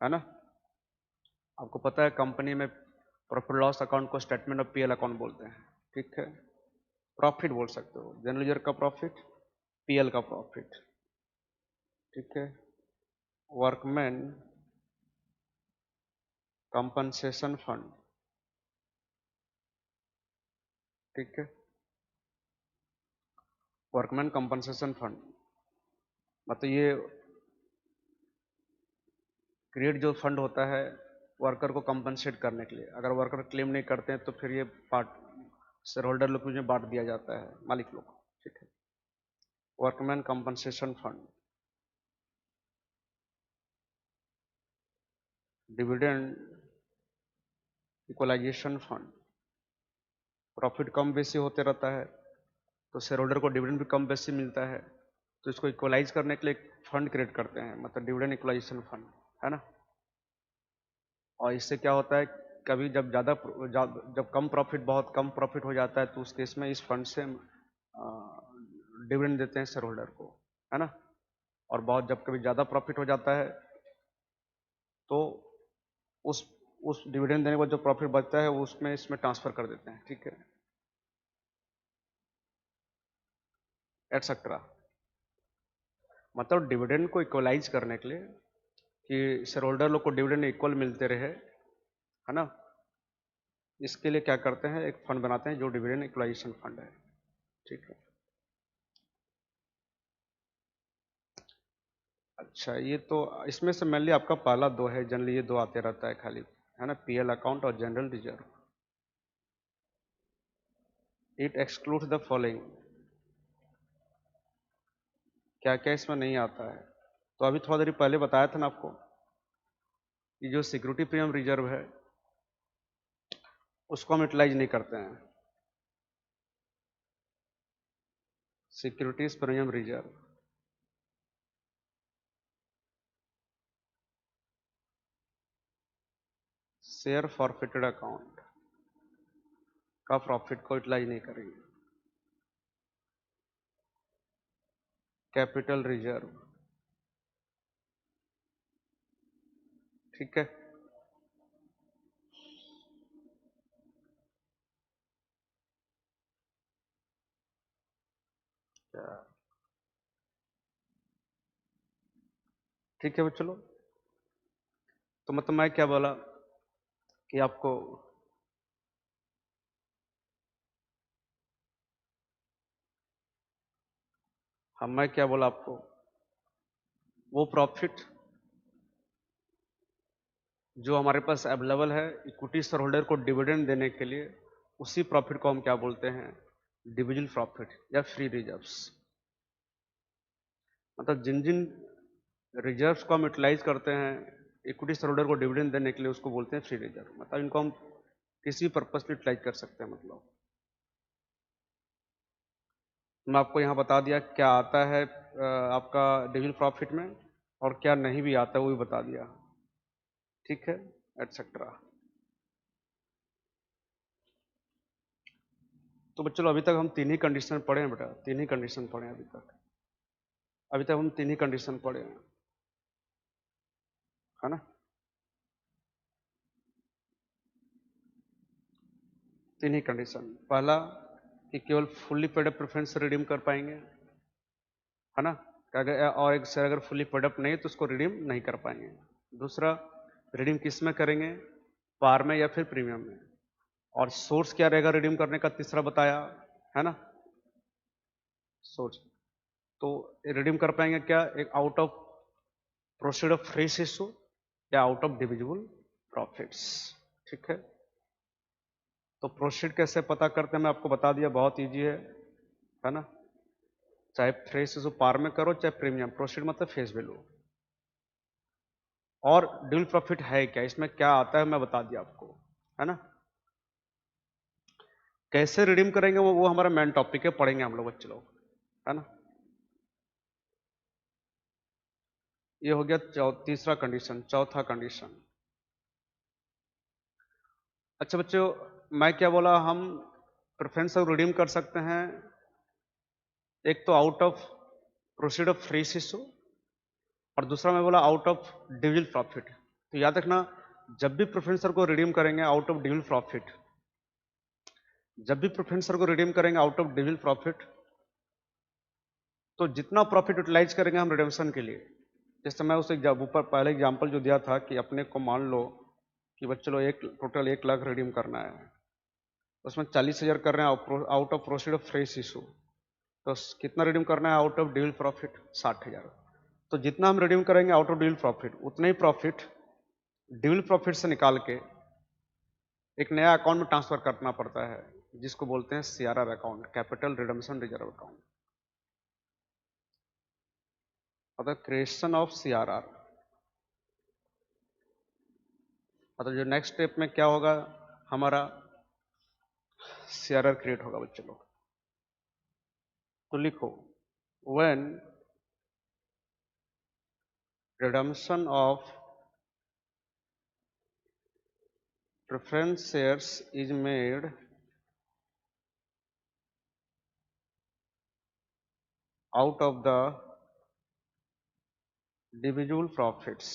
है ना। आपको पता है कंपनी में प्रॉफिट लॉस अकाउंट को स्टेटमेंट ऑफ पीएल अकाउंट बोलते हैं, ठीक है। प्रॉफिट बोल सकते हो, जनरल लीजर का प्रॉफिट, पीएल का प्रॉफिट, ठीक है। वर्कमैन कंपनसेशन फंड, ठीक है। वर्कमैन कंपनसेशन फंड मतलब ये क्रिएट जो फंड होता है वर्कर को कंपनसेट करने के लिए, अगर वर्कर क्लेम नहीं करते हैं तो फिर ये पार्ट शेयर होल्डर लोग में बांट दिया जाता है, मालिक लोग, ठीक है। Workman compensation fund, dividend equalisation fund, profit कम बेसी होते रहता है तो शेयर होल्डर को डिविडेंड भी कम बेसी मिलता है, तो इसको इक्वलाइज करने के लिए एक फंड क्रिएट करते हैं, मतलब डिविडेंड इक्वलाइजेशन फंड, है ना। और इससे क्या होता है, कभी जब जब कम प्रॉफिट, बहुत कम प्रॉफिट हो जाता है तो उस केस में इस फंड से डिविडेंड देते हैं शेयर होल्डर को, है ना। और बहुत जब कभी ज़्यादा प्रॉफिट हो जाता है तो उस उस डिविडेंड देने के बाद जो प्रॉफिट बचता है वो उसमें इसमें ट्रांसफर कर देते हैं, ठीक है, एटसेट्रा। मतलब डिविडेंड को इक्वलाइज करने के लिए कि शेयर होल्डर लोग को डिविडेंड इक्वल मिलते रहे, है ना, इसके लिए क्या करते हैं, एक फंड बनाते हैं जो डिविडेंड इक्वलाइजेशन फंड है, ठीक है। अच्छा, ये तो इसमें से मेनली आपका पहला दो है, जनरली ये दो आते रहता है खाली, है ना, पीएल अकाउंट और general reserve. It excludes the following, क्या क्या इसमें नहीं आता है, तो अभी थोड़ा देर पहले बताया था ना आपको, ये जो सिक्योरिटी प्रीमियम रिजर्व है उसको हम यूटिलाइज नहीं करते हैं, securities premium reserve. Share forfeited account का प्रॉफिट को यूटिलाइज नहीं करेंगे। कैपिटल रिजर्व, ठीक है। ठीक है चलो, तो मतलब मैं क्या बोला कि आपको, हाँ मैं क्या बोला आपको, वो प्रॉफिट जो हमारे पास अवेलेबल है इक्विटी शेयर होल्डर को डिविडेंड देने के लिए, उसी प्रॉफिट को हम क्या बोलते हैं, डिविजिबल प्रॉफिट या फ्री रिजर्व्स। मतलब जिन जिन रिजर्व्स को हम यूटिलाइज करते हैं इक्विटी शेयर होल्डर को डिविडेंड देने के लिए, उसको बोलते हैं फ्री रिजर्व। मतलब इनको हम किसी भी पर्पज से यूटिलाइज कर सकते हैं। मतलब मैं आपको यहाँ बता दिया क्या आता है आपका डिविजिबल प्रॉफिट में, और क्या नहीं भी आता है वो भी बता दिया, ठीक है, एटसेट्रा। तो चलो अभी तक हम तीन ही कंडीशन पढ़े हैं बेटा, तीन ही कंडीशन पढ़े हैं अभी तक, अभी तक हम तीन ही कंडीशन पढ़े हैं, है ना। तीन ही कंडीशन, पहला कि केवल फुल्ली पेड अप प्रेफरेंस से रिडीम कर पाएंगे, है ना, अगर और एक शेयर अगर फुल्ली पेड अप नहीं तो उसको रिडीम नहीं कर पाएंगे। दूसरा, रिडीम किस में करेंगे, पार में या फिर प्रीमियम में, और सोर्स क्या रहेगा रिडीम करने का, तीसरा बताया, है ना, सोर्स। तो रिडीम कर पाएंगे क्या, एक out of proceed of fresh issue या आउट ऑफ डिविजिबल प्रॉफिट्स। ठीक है, तो प्रोसीड कैसे पता करते हैं मैं आपको बता दिया, बहुत इजी है ना। चाहे फ्रेश इशू पार में करो चाहे प्रीमियम, प्रोसीड मतलब फेस वैल्यू। और ड्यूल प्रॉफिट है क्या, इसमें क्या आता है मैं बता दिया आपको, है ना। कैसे रिडीम करेंगे वो हमारा मेन टॉपिक है, पढ़ेंगे हम लोग बच्चे लोग, है ना। ये हो गया तीसरा कंडीशन, चौथा कंडीशन। अच्छा बच्चों, मैं क्या बोला, हम प्रेफरेंस रिडीम कर सकते हैं एक तो out of proceed of fresh issue, और दूसरा मैं बोला आउट ऑफ डिविजिबल प्रॉफिट। तो याद रखना, जब भी प्रेफरेंसर को रिडीम करेंगे आउट ऑफ डिविजिबल प्रॉफिट, जब भी प्रेफरेंसर को रिडीम करेंगे आउट ऑफ डिविजिबल प्रॉफिट, तो जितना प्रॉफिट यूटिलाइज करेंगे हम रिडेम्पशन के लिए, जैसे मैं उस ऊपर पहले एग्जांपल जो दिया था कि अपने को मान लो कि बच्चे लो टोटल 1 लाख रिडीम करना है, उसमें 40,000 कर रहे हैं out of proceed of fresh issue, तो कितना रिडीम करना है आउट ऑफ डिविजिबल प्रॉफिट, 60,000। तो जितना हम रिडीम करेंगे आउट ऑफ डिविजिबल प्रॉफिट, उतना ही प्रॉफिट डिविजिबल प्रॉफिट से निकाल के एक नया अकाउंट में ट्रांसफर करना पड़ता है, जिसको बोलते हैं CRR account, capital redemption reserve account, मतलब क्रिएशन ऑफ सीआरआर। मतलब जो नेक्स्ट स्टेप में क्या होगा, हमारा सीआरआर क्रिएट होगा बच्चे लोग। तो लिखो, when redemption of preference shares is made out of the divisible profits,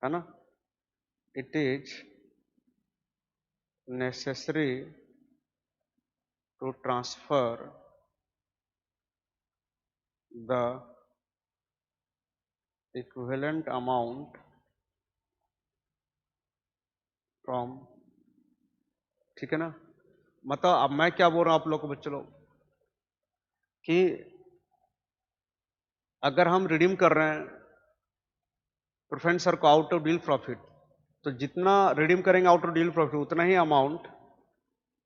है ना, it is necessary to transfer the equivalent amount from, ठीक है ना। मतलब अब मैं क्या बोल रहा हूं आप लोग को बच्चों लोग, कि अगर हम रिडीम कर रहे हैं प्रेफरेंसर को आउट ऑफ डील प्रॉफिट, तो जितना रिडीम करेंगे आउट ऑफ डील प्रॉफिट उतना ही अमाउंट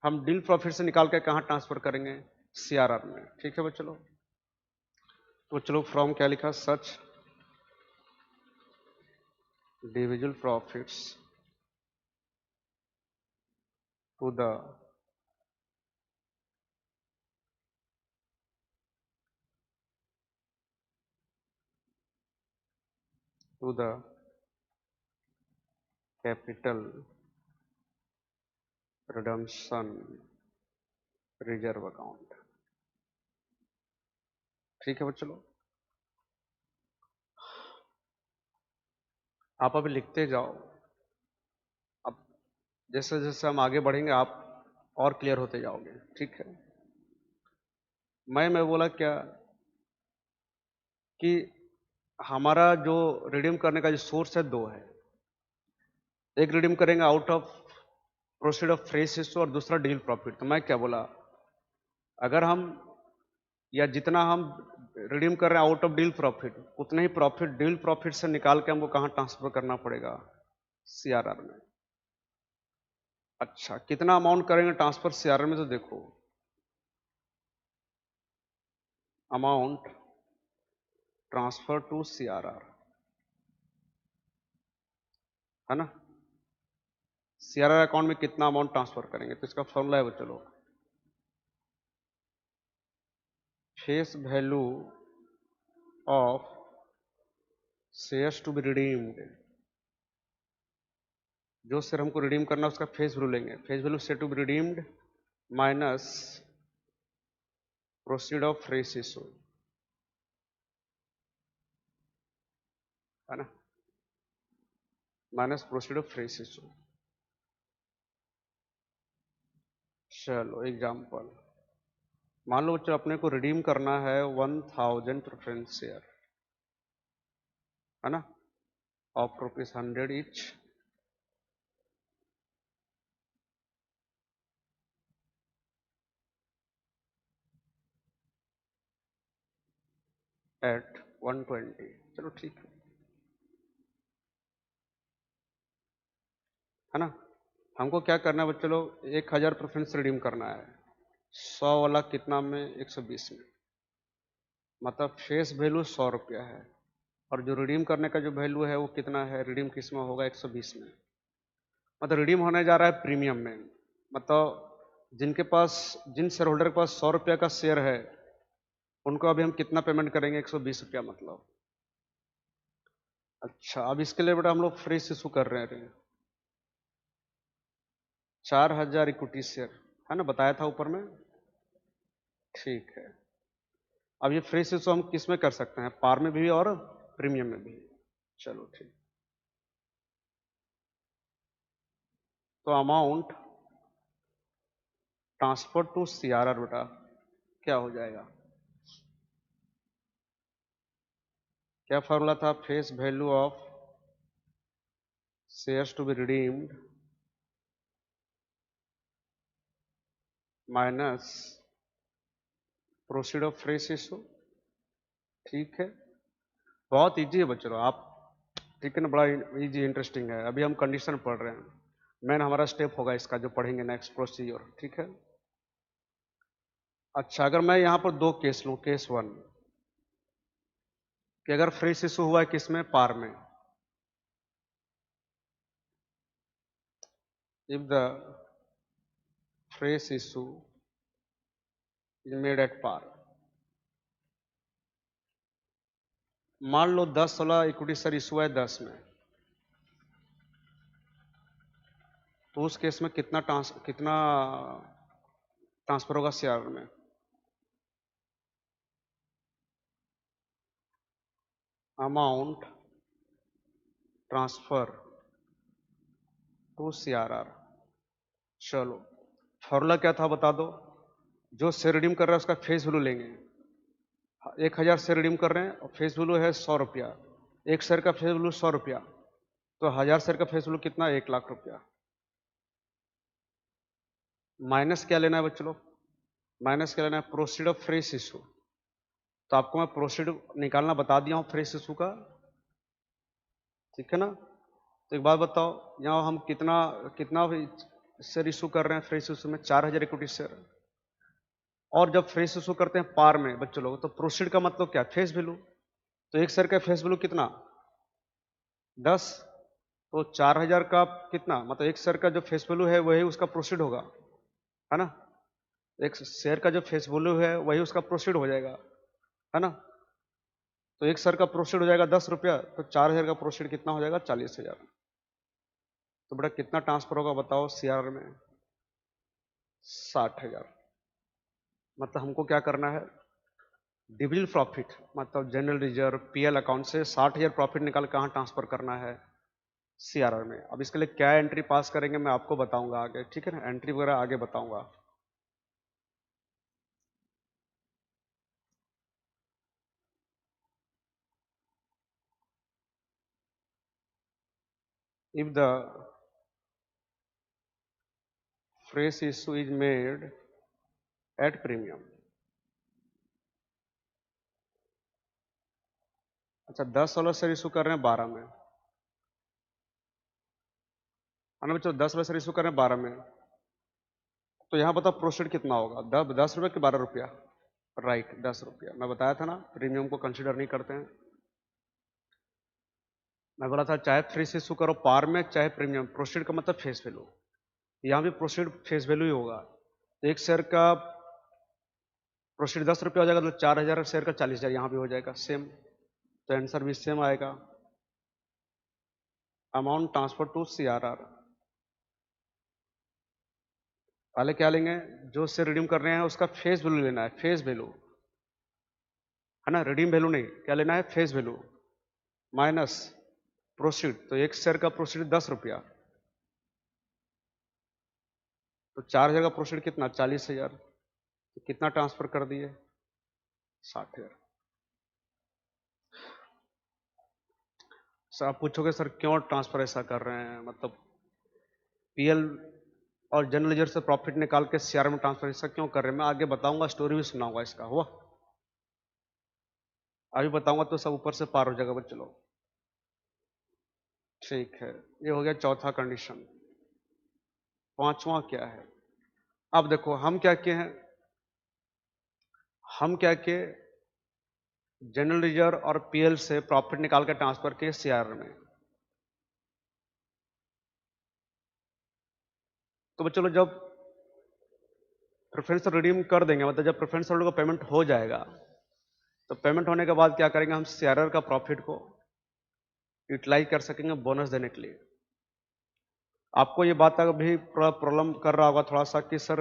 हम डील प्रॉफिट से निकाल के कहां ट्रांसफर करेंगे, सीआरआर में। ठीक है बच्चों लोग, तो चलो फ्रॉम क्या लिखा, such divisible profits to the capital redemption reserve account. ठीक है बच्चों लोग, आप अभी लिखते जाओ, अब जैसे जैसे हम आगे बढ़ेंगे आप और क्लियर होते जाओगे। ठीक है, मैं बोला क्या कि हमारा जो रिडीम करने का जो सोर्स है दो है, एक रिडीम करेंगे out of proceed of fresh issue और दूसरा डील प्रॉफिट। तो मैं क्या बोला, अगर हम या जितना हम रिडीम कर रहे हैं आउट ऑफ डील प्रॉफिट, उतना ही प्रॉफिट डील प्रॉफिट से निकाल के हमको कहां ट्रांसफर करना पड़ेगा, सीआरआर में। अच्छा, कितना अमाउंट करेंगे ट्रांसफर सीआरआर में, तो देखो अमाउंट ट्रांसफर टू सीआरआर, है ना। सीआरआर अकाउंट में कितना अमाउंट ट्रांसफर करेंगे, तो इसका फॉर्मूला है चलो, face value of shares to be redeemed, जो शेयर हमको रिडीम करना है उसका फेस वैल्यू लेंगे, face value share to be redeemed minus proceed of fresh issue, है ना, minus proceed of fresh issue. चलो एग्जांपल, मान लो बच्चों अपने को रिडीम करना है 1000 प्रेफरेंस शेयर, है ना, ऑफ ₹100 ईच, एट 120। चलो ठीक है ना। हमको क्या करना है बच्चों लोग, 1000 प्रेफरेंस रिडीम करना है। 100 वाला कितना में, 120 में, मतलब फेस वैल्यू 100 रुपया है, और जो रिडीम करने का जो वैल्यू है वो कितना है, रिडीम किस में होगा, 120 में। मतलब रिडीम होने जा रहा है प्रीमियम में। मतलब जिन शेयर होल्डर के पास 100 रुपया का शेयर है, उनको अभी हम कितना पेमेंट करेंगे, 120 रुपया मतलब। अच्छा, अब इसके लिए बेटा हम लोग फ्रेश इशू कर रहे हैं। 4000 इक्विटी शेयर है ना, बताया था ऊपर में। ठीक है, अब ये फ्रेश इशू हम किस में कर सकते हैं, पार में भी और प्रीमियम में भी। चलो ठीक, तो अमाउंट ट्रांसफर टू सीआरआर बेटा क्या हो जाएगा, क्या फॉर्मूला था, face value of shares to be redeemed minus proceed of fresh issue. ठीक है, बहुत इजी है बच्चों आप, ठीक है ना, बड़ा इजी इंटरेस्टिंग है। अभी हम कंडीशन पढ़ रहे हैं, मेन हमारा स्टेप होगा इसका जो पढ़ेंगे नेक्स्ट प्रोसीजर। ठीक है, अच्छा अगर मैं यहाँ पर दो केस लूँ, केस वन कि अगर फ्रेश इशू हुआ है किसमें, पार में, if the fresh issue is made at par, मान लो 10 वाला इक्विटी शेयर इशू है 10 में, तो उस केस में कितना ट्रांसफर होगा शेयर में, अमाउंट ट्रांसफर टू सीआरआर। चलो फॉर्मूला क्या था बता दो, जो शेयर रिडीम कर रहा है उसका फेस वैल्यू लेंगे। 1000 शेयर रिडीम कर रहे हैं और फेस वैल्यू है 100 रुपया, एक शेयर का फेस वैल्यू 100 रुपया, तो 1000 शेयर का फेस वैल्यू कितना, 1,00,000 रुपया। माइनस क्या लेना है बच्चों लोग, माइनस क्या लेना है, प्रोसीड ऑफ फ्रेश इशू। तो आपको मैं प्रोसीड निकालना बता दिया हूं फ्रेश इशू का, ठीक है ना। तो एक बात बताओ, यहाँ हम कितना कितना शेयर इशू कर रहे हैं फ्रेश इशू में, 4000 इक्विटी शेयर। और जब फ्रेश इशू करते हैं पार में बच्चों लोग, तो प्रोसीड का मतलब क्या, फेस वैल्यू। तो एक शेयर का फेस वैल्यू कितना, 10, तो 4000 का कितना, मतलब एक शेयर का जो फेस वैल्यू है वही उसका प्रोसीड होगा, है ना। एक शेयर का जो फेस वैल्यू है वही उसका प्रोसीड हो जाएगा, है ना। तो एक शेयर का प्रोसीड हो जाएगा 10 रुपया, तो 4000 का प्रोसीड कितना हो जाएगा, 40,000। तो बेटा कितना ट्रांसफर होगा बताओ सीआर में, 60,000। मतलब हमको क्या करना है, डिविजन प्रॉफिट मतलब जनरल रिजर्व पीएल अकाउंट से 60,000 प्रॉफिट निकाल कहाँ ट्रांसफर करना है, सीआरआर में। अब इसके लिए क्या एंट्री पास करेंगे मैं आपको बताऊंगा आगे, ठीक है ना, एंट्री वगैरह आगे बताऊंगा। If the fresh issue is made at premium. अच्छा 10 वाला शेयर इशू कर रहे हैं 12 में, है ना बच्चों, 10 वाला शेयर इशू कर रहे हैं 12 में, तो यहाँ बताओ प्रोसीड कितना होगा, 10 रुपये कि 12 रुपया, राइट 10 रुपया। मैं बताया था ना प्रीमियम को कंसिडर नहीं करते हैं। मैं बोला था चाहे फ्रेश इशू करो पार में चाहे प्रीमियम, प्रोसीड का मतलब फेस वैल्यू, यहाँ भी प्रोसीड फेस वैल्यू ही होगा। तो एक शेयर का प्रोसीड 10 रुपया हो जाएगा, तो 4000 शेयर का 40,000 यहाँ भी हो जाएगा सेम, तो आंसर भी सेम आएगा। अमाउंट ट्रांसफर टू सीआरआर, पहले क्या लेंगे, जो शेयर रिडीम कर रहे हैं उसका फेस वैल्यू लेना है, फेस वैल्यू, है ना, रिडीम वैल्यू नहीं, क्या लेना है, फेस वैल्यू माइनस प्रोसीड। तो एक शेयर का प्रोसीड 10 रुपया, तो 4000 का प्रोसीड कितना, 40,000, तो कितना ट्रांसफर कर दिए, 60,000। सर आप पूछोगे सर क्यों ट्रांसफर ऐसा कर रहे हैं, मतलब पीएल और जनरल लेजर से प्रॉफिट निकाल के सीआर में ट्रांसफर ऐसा क्यों कर रहे हैं, मैं आगे बताऊंगा, स्टोरी भी सुनाऊंगा इसका, हुआ। अभी बताऊंगा तो सब ऊपर से पार हो जाएगा बच्चों। ठीक है, ये हो गया चौथा कंडीशन। पांचवा क्या है? अब देखो हम क्या किए हैं, हम क्या किए, जनरल रिजर्व और पीएल से प्रॉफिट निकाल के ट्रांसफर किए सीआरआर में। तो बच्चों जब प्रेफरेंस रिडीम कर देंगे, मतलब जब प्रेफरेंस होल्डर को पेमेंट हो जाएगा, तो पेमेंट होने के बाद क्या करेंगे, हम सीआरआर का प्रॉफिट को यूटिलाइज कर सकेंगे बोनस देने के लिए। आपको ये बात अभी प्रॉब्लम कर रहा होगा थोड़ा सा कि सर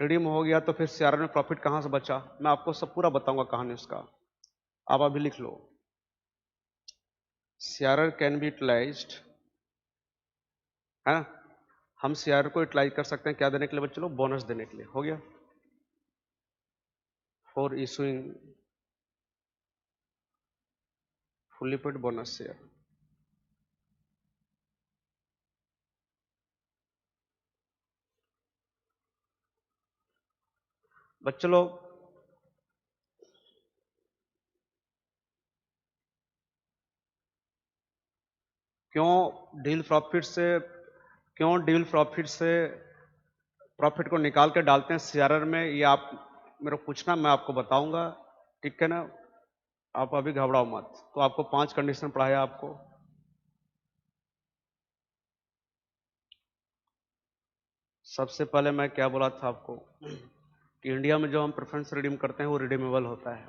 रिडीम हो गया तो फिर सीआरआर में प्रॉफिट कहाँ से बचा। मैं आपको सब पूरा बताऊंगा कहानी उसका, आप अभी लिख लो। सीआरआर कैन बी यूटिलाइज्ड, है ना, हम सीआरआर को यूटिलाइज कर सकते हैं क्या देने के लिए बच्चों, बोनस देने के लिए। हो गया, for issuing fully paid bonus share. बच्चों लोग क्यों डील प्रॉफिट से प्रॉफिट को निकाल के डालते हैं सीआरआर में, ये आप मेरे को पूछना, मैं आपको बताऊंगा। ठीक है ना, आप अभी घबराओ मत। तो आपको 5 कंडीशन पढ़ाया आपको। सबसे पहले मैं क्या बोला था आपको कि इंडिया में जो हम प्रेफरेंस रिडीम करते हैं वो रिडीमेबल होता है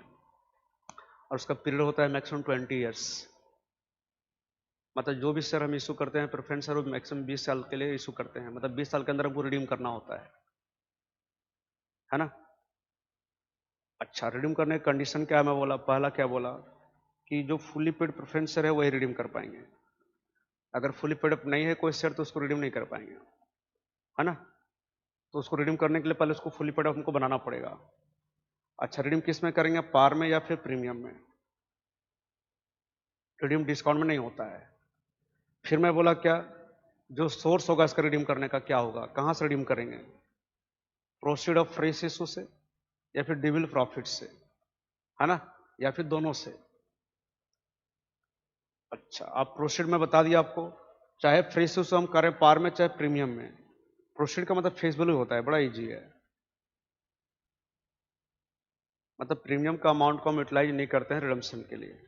और उसका पीरियड होता है मैक्सिमम 20 ईयर्स। मतलब जो भी शेयर हम इशू करते हैं प्रेफरेंस वो मैक्सिमम 20 साल के लिए इशू करते हैं, मतलब 20 साल के अंदर हमको रिडीम करना होता है ना। अच्छा, रिडीम करने की कंडीशन क्या है, मैं बोला पहला क्या बोला कि जो फुली पेड प्रेफरेंस शेयर है वही रिडीम कर पाएंगे। अगर फुली पेड अप नहीं है कोई शेयर तो उसको रिडीम नहीं कर पाएंगे, है ना। तो उसको रिडीम करने के लिए पहले उसको फुली पेड अप हमको बनाना पड़ेगा। अच्छा, रिडीम किस में करेंगे, पार में या फिर प्रीमियम में? रिडीम डिस्काउंट में नहीं होता है। फिर मैं बोला क्या, जो सोर्स होगा इसका रिडीम करने का क्या होगा, कहां से रिडीम करेंगे, प्रोसीड ऑफ फ्रेश इशू से या फिर डिविल प्रॉफिट से, है ना, या फिर दोनों से। अच्छा, आप प्रोसीड में बता दिया आपको, चाहे फ्रेश इशू हम करें पार में चाहे प्रीमियम में, प्रोसीड का मतलब फेस वैल्यू होता है, बड़ा इजी है। मतलब प्रीमियम का अमाउंट को हम यूटिलाइज नहीं करते हैं रिडम्पशन के लिए।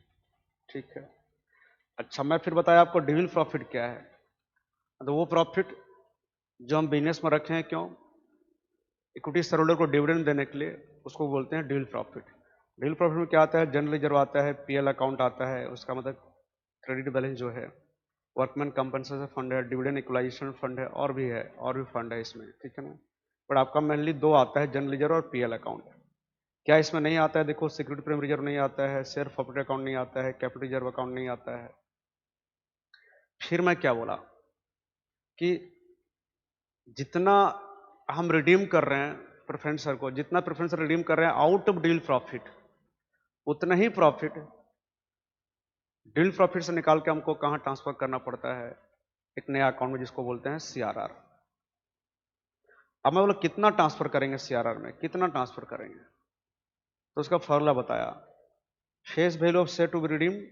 ठीक है। अच्छा, मैं फिर बताया आपको डिविल प्रॉफिट क्या है, मतलब वो प्रॉफिट जो हम बिजनेस में रखे हैं, क्यों, इक्विटी शेयर होल्डर को डिविडेंड देने के लिए, उसको बोलते हैं डिविल प्रॉफिट। डिविल प्रॉफिट में क्या आता है, जनरल रिजर्व आता है, पीएल अकाउंट आता है, उसका मतलब क्रेडिट बैलेंस जो है, वर्कमैन कंपनसेशन फंड है, डिविडेंड इक्वलाइजेशन फंड है, और भी है, और भी फंड है इसमें, ठीक है ना। बट आपका मेनली 2 आता है, जनरल रिजर्व और पीएल अकाउंट। क्या इसमें नहीं आता है, देखो सिक्योरिटी प्रीमियम रिजर्व नहीं आता है, शेयर प्रॉफिट अकाउंट नहीं आता है, कैपिटल रिजर्व अकाउंट नहीं आता है। फिर मैं क्या बोला कि जितना हम रिडीम कर रहे हैं प्रेफरेंसर को, जितना प्रेफरेंसर रिडीम कर रहे हैं आउट ऑफ डील प्रॉफिट, उतना ही प्रॉफिट डील प्रॉफिट से निकाल के हमको कहां ट्रांसफर करना पड़ता है, एक नया अकाउंट में जिसको बोलते हैं सीआरआर। अब मैं बोला कितना ट्रांसफर करेंगे सीआरआर में, कितना ट्रांसफर करेंगे, तो उसका फॉर्मूला बताया, face value of share to be redeem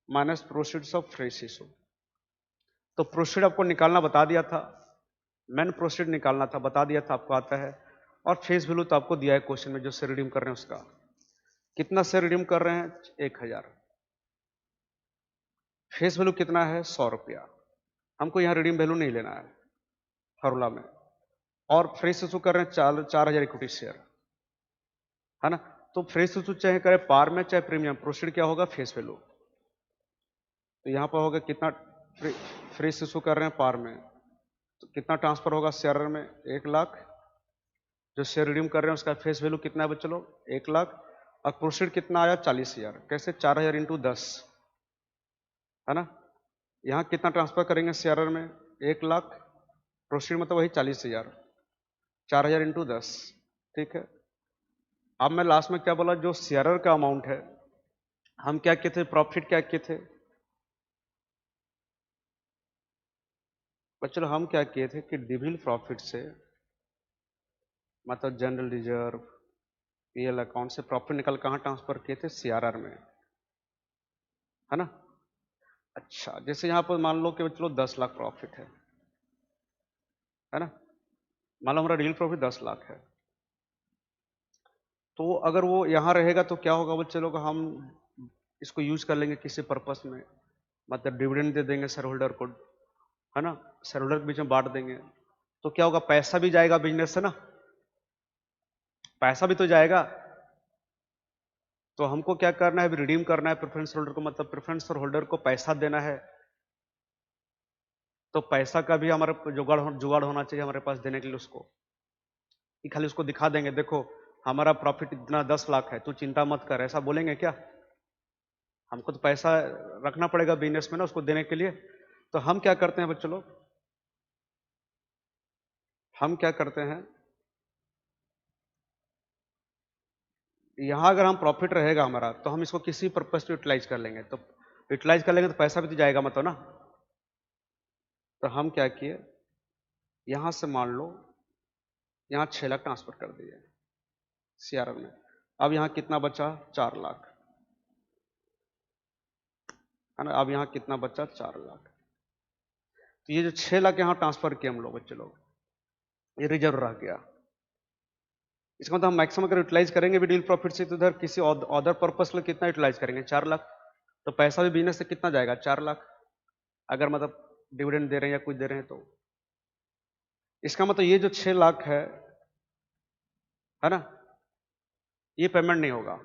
minus proceeds of fresh issue. तो प्रोसीड आपको निकालना बता दिया था, मैन प्रोसीड निकालना था बता दिया था आपको आता है, और फेस वैल्यू तो आपको दिया है क्वेश्चन में, जो शेयर रिडीम कर रहे हैं उसका, कितना शेयर रिडीम कर रहे हैं, 1000। फेस वैल्यू कितना है, 100 रुपया। हमको यहाँ रिडीम वैल्यू नहीं लेना है फॉर्मूला में, और फ्रेश इशू कर रहे हैं 4000 इक्विटी शेयर, है ना। तो फ्रेश इशू चाहे करें पार में चाहे प्रीमियम, प्रोसीड क्या होगा, फेस वैल्यू। तो यहाँ पर होगा कितना फ्रेश इशू कर रहे हैं पार में, तो कितना ट्रांसफर होगा शेयर में, 1,00,000। जो शेयर रिडीम कर रहे हैं उसका फेस वैल्यू कितना है बच्चों लोग, 1,00,000, और प्रोसीड कितना आया, 40,000। कैसे, 4000 इंटू 10, है ना। यहाँ कितना ट्रांसफर करेंगे शेयर में, 1,00,000, प्रोसीड मतलब वही 40,000, 4000 इंटू 10, ठीक है। अब मैं लास्ट में क्या बोला, जो शेयर का अमाउंट है, हम क्या किए थे, प्रॉफिट क्या किए थे बच्चों, हम क्या किए थे कि डिविल प्रॉफिट से, मतलब जनरल रिजर्व, पीएल अकाउंट से प्रॉफिट निकल कहाँ ट्रांसफर किए थे, सीआरआर में, है ना। अच्छा, जैसे यहाँ पर मान लो कि चलो 10 लाख प्रॉफिट है ना, मान लो हमारा रियल प्रॉफिट 10 लाख है, तो अगर वो यहाँ रहेगा तो क्या होगा बच्चे लोग, हम इसको यूज कर लेंगे किसी पर्पस में, मतलब डिविडेंड दे देंगे शेयर होल्डर को, है ना, शेयर होल्डर के बीच में बांट देंगे, तो क्या होगा, पैसा भी जाएगा बिजनेस से ना, पैसा भी तो जाएगा। तो हमको क्या करना है, रिडीम करना है प्रेफरेंस होल्डर को, मतलब प्रेफरेंस होल्डर को पैसा देना है, तो पैसा का भी हमारे जुगाड़ होना चाहिए हमारे पास देने के लिए उसको, कि खाली उसको दिखा देंगे देखो हमारा प्रॉफिट इतना 10 लाख है, तू चिंता मत कर, ऐसा बोलेंगे क्या, हमको तो पैसा रखना पड़ेगा बिजनेस में ना उसको देने के लिए। तो हम क्या करते हैं बच्चों लोग, हम क्या करते हैं, यहां अगर हम प्रॉफिट रहेगा हमारा तो हम इसको किसी पर्पज से यूटिलाइज कर लेंगे, तो यूटिलाइज कर लेंगे तो पैसा भी तो जाएगा मतलब ना। तो हम क्या किए, यहां से मान लो यहां 6 लाख ट्रांसफर कर दिए सीआरआर में, अब यहां कितना बचा, 4 लाख, है ना, अब यहां कितना बचा, 4 लाख। तो ये जो 6 लाख यहां ट्रांसफर किए हम लोग बच्चे लोग, ये रिजर्व रह गया, इसका मतलब हम मैक्सिमम अगर यूटिलाइज करेंगे भी डील प्रॉफिट से, तो इधर किसी अदर पर्पस में कितना यूटिलाइज करेंगे, 4 लाख, तो पैसा भी बिजनेस से कितना जाएगा, 4 लाख, अगर मतलब डिविडेंड दे रहे हैं या कुछ दे रहे हैं तो। इसका मतलब ये जो 6 लाख है ना, ये पेमेंट नहीं होगा,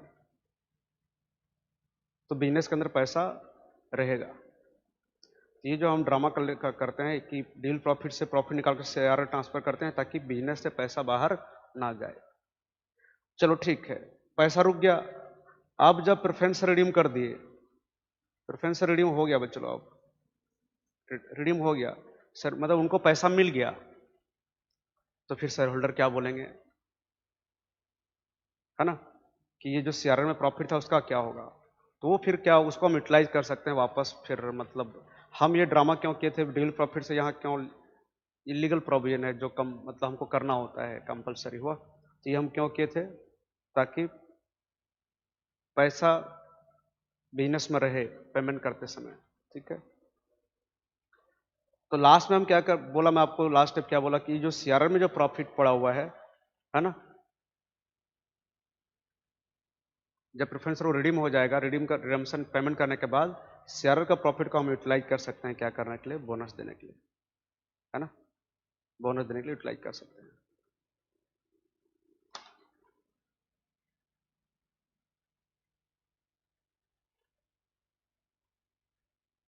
तो बिजनेस के अंदर पैसा रहेगा। ये जो हम ड्रामा करते हैं कि डील प्रॉफिट से प्रॉफिट निकाल कर शेयर ट्रांसफर करते हैं ताकि बिजनेस से पैसा बाहर ना जाए। चलो ठीक है, पैसा रुक गया, अब जब प्रेफरेंस रिडीम कर दिए, प्रेफरेंस रिडीम हो गया बच्चों, अब रिडीम हो गया सर, मतलब उनको पैसा मिल गया, तो फिर शेयर होल्डर क्या बोलेंगे, है ना, कि ये जो सीआरआर में प्रॉफिट था उसका क्या होगा, तो वो फिर क्या, उसको हम यूटिलाइज कर सकते हैं वापस फिर, मतलब हम ये ड्रामा क्यों किए थे डील प्रॉफिट से, यहाँ क्यों इलीगल प्रोविजन है जो कम मतलब हमको करना होता है कंपलसरी हुआ, तो ये हम क्यों किए थे, ताकि पैसा बिजनेस में रहे पेमेंट करते समय, ठीक है। तो लास्ट में हम क्या कर बोला, मैं आपको लास्ट स्टेप क्या बोला, कि जो सीआरआर में जो प्रॉफिट पड़ा हुआ है ना, जब प्रेफरेंस वो रिडीम हो जाएगा, रिडीमशन पेमेंट करने के बाद शेयर का प्रॉफिट को हम यूटिलाइज कर सकते हैं क्या करने के लिए, बोनस देने के लिए, है ना, बोनस देने के लिए यूटिलाइज कर सकते हैं।